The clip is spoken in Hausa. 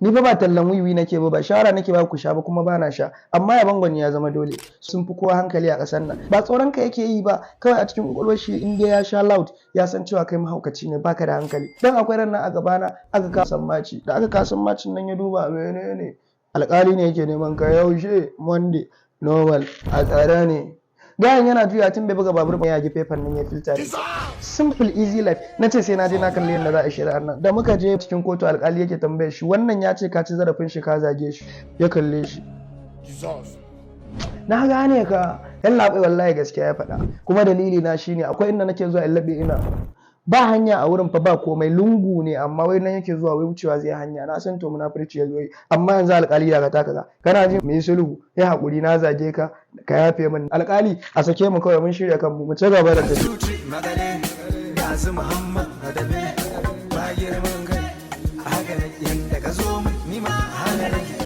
ni ba tallan wiwi nake ba shawara nake ba ku sha ba kuma ba na sha amma yaban gwani ya zama dole sun fi kowa hankali a ƙasar nan ba tsoron ka yake yi ba kawai a cikin kwakwalwar shi in dai ya sha loud ya san cewa kai mahaukaci ne baka da hankali dan akwai ran nan a gabana aka kasan maci da aka kasan macin nan ya duba menene alƙali ne yake neman ka yaushe monday normal a tsare ne gayan yana juya tun bai buga babur ba ya ji paper nan ya filta da simple easy life na ce sai na je na kalli yadda za a shari'ar nan da muka je cikin kotu alƙali yake tambayar shi wannan ya ce ka ci zarafin shi ka zage shi ya kalle shi na gane ka yan labai wallahi gaskiya ya faɗa kuma dalili na shine akwai inda nake zuwa in labe ina ba hanya a wurin fa ba komai lungu ne amma wai nan yake zuwa wai wucewa zai hanya na san to munafurci ya zo yi amma yanzu alƙali daga ta kaza kana ji mai sulhu ya haƙuri na zage ka ka yafe min alƙali a sake mu kawai mun shirya kanmu mu ci gaba da tafi ba girman kai haka yanda ka zo ni ma haka